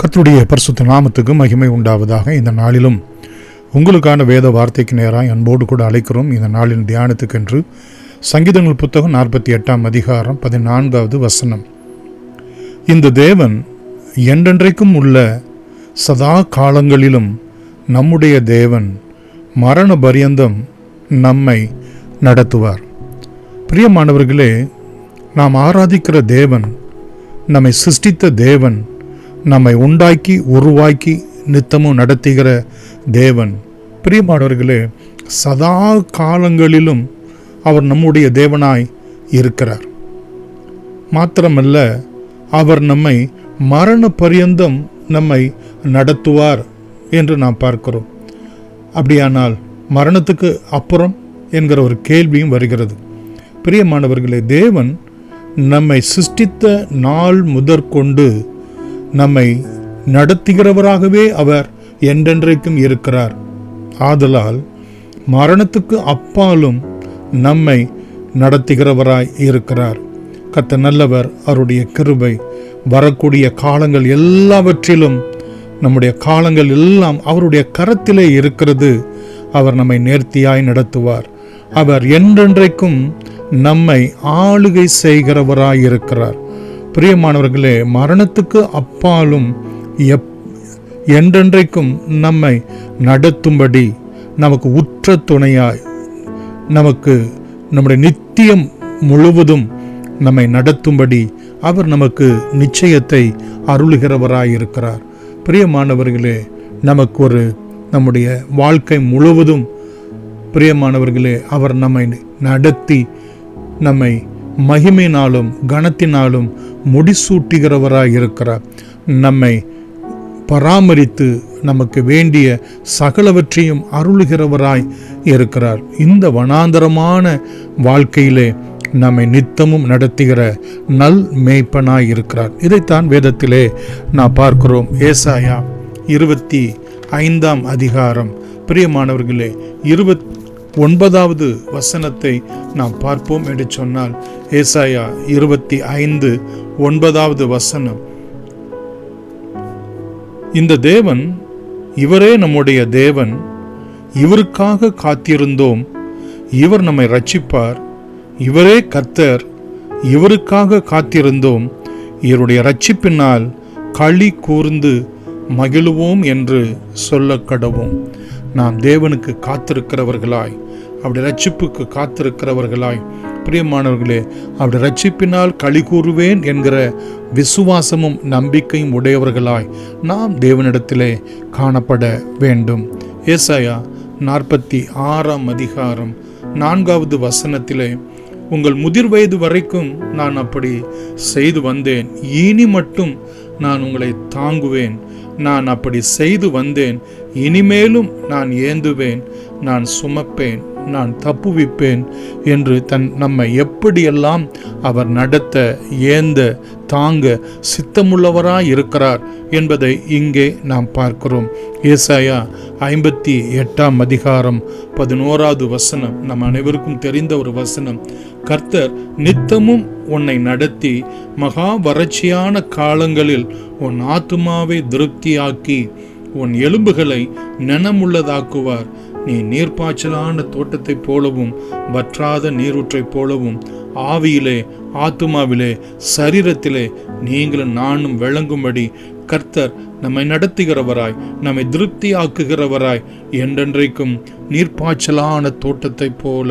கர்த்தருடைய பரிசுத்த நாமத்துக்கு மகிமை உண்டாவதாக. இந்த நாளிலும் உங்களுக்கான வேத வார்த்தைக்கு நேராக அன்போடு கூட அழைக்கிறோம். இந்த நாளின் தியானத்துக்கென்று சங்கீதங்கள் புத்தகம் 48ஆம் அதிகாரம் 14வது வசனம். இந்த தேவன் என்றென்றைக்கும் உள்ள சதா காலங்களிலும் நம்முடைய தேவன் மரண பரியந்தம் நம்மை நடத்துவார். பிரியமானவர்களே, நாம் ஆராதிக்கிற தேவன், நம்மை சிருஷ்டித்த தேவன், நம்மை உண்டாக்கி உருவாக்கி நித்தமும் நடத்துகிற தேவன். பிரியமானவர்களே, சதா காலங்களிலும் அவர் நம்முடைய தேவனாய் இருக்கிறார். மாத்திரமல்ல, அவர் நம்மை மரண பரியந்தம் நம்மை நடத்துவார் என்று நாம் பார்க்கிறோம். அப்படியானால் மரணத்துக்கு அப்புறம் என்கிற ஒரு கேள்வியும் வருகிறது. பிரியமானவர்களே, தேவன் நம்மை சிருஷ்டித்த நாள் முதற்கொண்டு நம்மை நடத்துகிறவராகவே அவர் என்றென்றைக்கும் இருக்கிறார். ஆதலால் மரணத்துக்கு அப்பாலும் நம்மை நடத்துகிறவராய் இருக்கிறார். கர்த்தர் நல்லவர், அவருடைய கிருபை வரக்கூடிய காலங்கள் எல்லாவற்றிலும், நம்முடைய காலங்கள் எல்லாம் அவருடைய கரத்திலே இருக்கிறது. அவர் நம்மை நேர்த்தியாய் நடத்துவார். அவர் என்றென்றைக்கும் நம்மை ஆளுகை செய்கிறவராய் இருக்கிறார். பிரியமானவர்களே, மரணத்துக்கு அப்பாலும் என்றென்றைக்கும் நம்மை நடத்தும்படி, நமக்கு உற்ற துணையாய், நமக்கு நம்முடைய நித்தியம் முழுவதும் நம்மை நடத்தும்படி அவர் நமக்கு நிச்சயத்தை அருளுகிறவராயிருக்கிறார். பிரியமானவர்களே, நமக்கு ஒரு நம்முடைய வாழ்க்கை முழுவதும் பிரியமானவர்களே அவர் நம்மை நடத்தி நம்மை மகிமையினாலும் கனத்தினாலும் முடிசூட்டுகிறவராய் இருக்கிறார். நம்மை பராமரித்து நமக்கு வேண்டிய சகலவற்றையும் அருளுகிறவராய் இருக்கிறார். இந்த வனாந்தரமான வாழ்க்கையிலே நம்மை நித்தமும் நடத்துகிற நல் மேய்ப்பனாய் இருக்கிறார். இதைத்தான் வேதத்திலே நாம் பார்க்கிறோம். ஏசாயா 25ஆம் அதிகாரம் பிரியமானவர்களே 29வது வசனத்தை நாம் பார்ப்போம் என்று சொன்னால், ஏசாயா 25:9வது வசனம். இந்த தேவன், இவரே நம்முடைய தேவன், இவருக்காக காத்திருந்தோம், இவர் நம்மை ரட்சிப்பார், இவரே கர்த்தர், இவருக்காக காத்திருந்தோம், இவருடைய ரட்சிப்பினால் களி கூர்ந்து மகிழுவோம் என்று சொல்ல கடவோம். நாம் தேவனுக்கு காத்திருக்கிறவர்களாய், அவருடைய ரட்சிப்புக்கு காத்திருக்கிறவர்களாய், பிரியமானவர்களே, அவருடைய ரட்சிப்பினால் களி கூறுவேன் என்கிற விசுவாசமும் நம்பிக்கையும் உடையவர்களாய் நாம் தேவனிடத்திலே காணப்பட வேண்டும். ஏசாயா 46ஆம் அதிகாரம் 4வது வசனத்திலே, உங்கள் முதிர் வயது வரைக்கும் நான் அப்படி செய்து வந்தேன், இனி மட்டும் நான் உங்களை தாங்குவேன், நான் அப்படி செய்து வந்தேன், இனிமேலும் நான் ஏந்துவேன், நான் சுமப்பேன், நான் தப்புவிப்பேன் என்று நம்மை எப்படியெல்லாம் அவர் நடத்த, ஏந்த, தாங்க சித்தமுள்ளவராய் இருக்கிறார் என்பதை இங்கே நாம் பார்க்கிறோம். ஏசாயா 58ஆம் அதிகாரம் 11வது வசனம் நம் அனைவருக்கும் தெரிந்த ஒரு வசனம். கர்த்தர் நித்தமும் உன்னை நடத்தி மகா வறட்சியான காலங்களில் உன் ஆத்துமாவை திருப்தியாக்கி உன் எலும்புகளை நனமுள்ளதாக்குவார். நீ நீர்ப்பாய்ச்சலான தோட்டத்தை போலவும் வற்றாத நீரூற்றை போலவும் ஆவியிலே, ஆத்துமாவிலே, சரீரத்திலே நீங்களும் நானும் விளங்கும்படி கர்த்தர் நம்மை நடத்துகிறவராய், நம்மை திருப்தியாக்குகிறவராய், என்றென்றைக்கும் நீர்ப்பாய்ச்சலான தோட்டத்தை போல,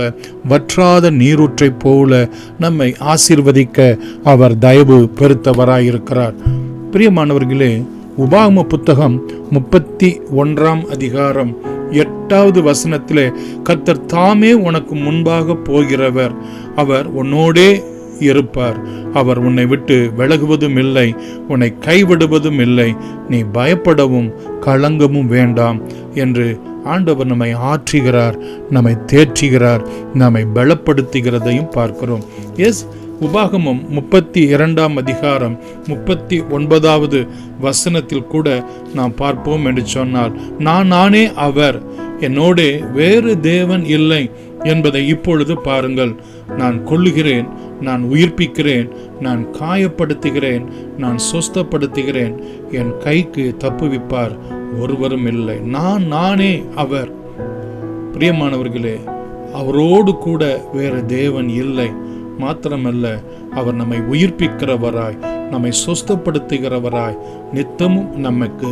வற்றாத நீரூற்றை போல நம்மை ஆசீர்வதிக்க அவர் தயவு பெருத்தவராயிருக்கிறார். பிரியமானவர்களே, உபாகம புத்தகம் 31ஆம் அதிகாரம் 8வது வசனத்திலே, கர்த்தர் தாமே உனக்கு முன்பாக போகிறவர், அவர் உன்னோடே இருப்பார், அவர் உன்னை விட்டு விலகுவதும் இல்லை, உன்னை கைவிடுவதும் இல்லை, நீ பயப்படவும் கலங்கமும் வேண்டாம் என்று ஆண்டவர் நம்மை ஆற்றுகிறார், நம்மை தேற்றுகிறார், நம்மை பலப்படுத்துகிறதையும் பார்க்கிறோம். உபாகமம் 32ஆம் அதிகாரம் 39வது வசனத்தில் கூட நாம் பார்ப்போம் என்று சொன்னால், நானே அவர், என்னோடே வேறு தேவன் இல்லை, என்பதை இப்பொழுது பாருங்கள். நான் கொல்லுகிறேன், நான் உயிர்ப்பிக்கிறேன், நான் காயப்படுத்துகிறேன், நான் சொஸ்தப்படுத்துகிறேன். என் கைக்கு தப்புவிப்பார் ஒருவரும் இல்லை. நானே அவர். பிரியமானவர்களே, அவரோடு கூட வேறு தேவன் இல்லை. மாத்திரமல்ல, அவர் நம்மை உயிர்ப்பிக்கிறவராய், நம்மை சொஸ்தப்படுத்துகிறவராய், நித்தமும் நமக்கு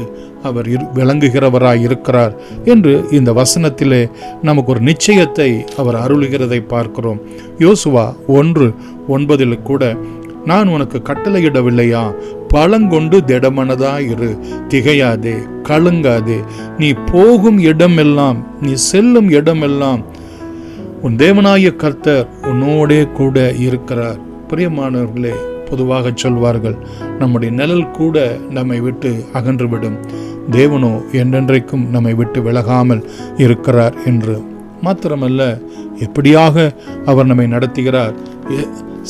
அவர் விளங்குகிறவராய் இருக்கிறார் என்று இந்த வசனத்திலே நமக்கு ஒரு நிச்சயத்தை அவர் அருளுகிறதை பார்க்கிறோம். யோசுவா 1:9 கூட, நான் உனக்கு கட்டளையிடவில்லையா? பழங்கொண்டு திடமனதாயிரு, திகையாதே, கலங்காதே. நீ போகும் இடமெல்லாம், நீ செல்லும் இடமெல்லாம் உன் தேவனாய கர்த்தர் உன்னோடே கூட இருக்கிறார். பிரியமானவர்களே, பொதுவாக சொல்வார்கள், நம்முடைய நிழல் கூட நம்மை விட்டு அகன்றுவிடும், தேவனோ என்றென்றைக்கும் நம்மை விட்டு விலகாமல் இருக்கிறார் என்று. மாத்திரமல்ல, எப்படியாக அவர் நம்மை நடத்துகிறார்.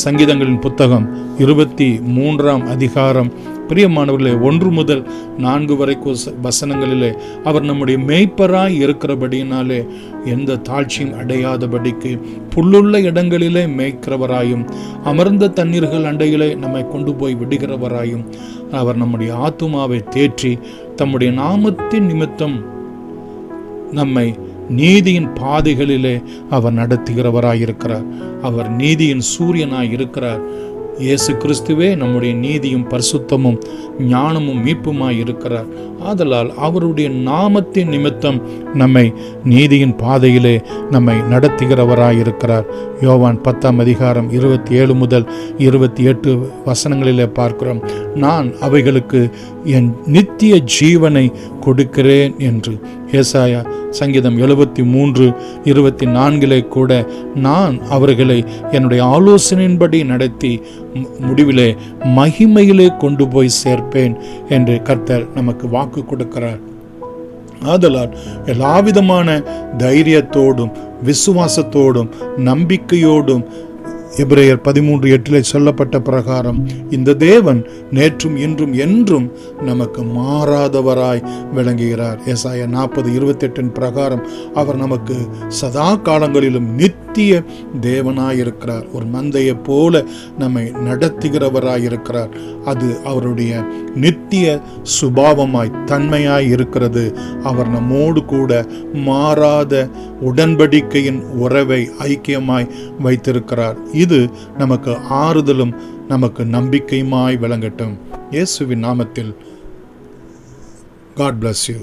சங்கீதங்களின் புத்தகம் 23ஆம் அதிகாரம், பிரியமானவர்களே, 1 முதல் 4 வரைக்கும் வசனங்களிலே அவர் நம்முடைய மேய்ப்பராய் இருக்கிறபடியினாலே எந்த தாழ்ச்சியும் அடையாதபடிக்கு புல்லுள்ள இடங்களிலே மேய்க்கிறவராயும், அமர்ந்த தண்ணீர்கள் அண்டையிலே நம்மை கொண்டு போய் விடுகிறவராயும், அவர் நம்முடைய ஆத்துமாவை தேற்றி தம்முடைய நாமத்தின் நிமித்தம் நம்மை நீதியின் பாதைகளிலே அவர் நடத்துகிறவராயிருக்கிறார். அவர் நீதியின் சூரியனாய் இருக்கிறார். இயேசு கிறிஸ்துவே நம்முடைய நீதியும் பரிசுத்தமும் ஞானமும் மீட்புமாய் இருக்கிறார். ஆதலால் அவருடைய நாமத்தின் நிமித்தம் நம்மை நீதியின் பாதையிலே நம்மை நடத்துகிறவராயிருக்கிறார். யோவான் 10ஆம் அதிகாரம் 27 முதல் 28 வசனங்களிலே பார்க்கிறோம், நான் அவைகளுக்கு என் நித்திய ஜீவனை கொடுக்கிறேன் என்று. ஏசாயா சங்கீதம் 73:24 கூட, நான் அவர்களை என்னுடைய ஆலோசனையின்படி நடத்தி முடிவிலே மகிமையிலே கொண்டு போய் சேர்ப்பேன் என்று கர்த்தர் நமக்கு வாக்கு கொடுக்கிறார். ஆதலால் எல்லாவிதமான தைரியத்தோடும் விசுவாசத்தோடும் நம்பிக்கையோடும் எபிரேயர் 13:8 சொல்லப்பட்ட பிரகாரம் இந்த தேவன் நேற்றும் இன்றும் என்றும் நமக்கு மாறாதவராய் விளங்குகிறார். ஏசாயா 40:28 பிரகாரம் அவர் நமக்கு சதா காலங்களிலும் நித்திய தேவனாயிருக்கிறார். ஒரு மந்தையை போல நம்மை நடத்துகிறவராயிருக்கிறார். அது அவருடைய நித்திய சுபாவமாய் தன்மையாய் இருக்கிறது. அவர் நம்மோடு கூட மாறாத உடன்படிக்கையின் உறவை ஐக்கியமாய் வைத்திருக்கிறார். இது நமக்கு ஆறுதலும் நமக்கு நம்பிக்கையுமாய் விளங்கட்டும். இயேசுவின் நாமத்தில் God bless you.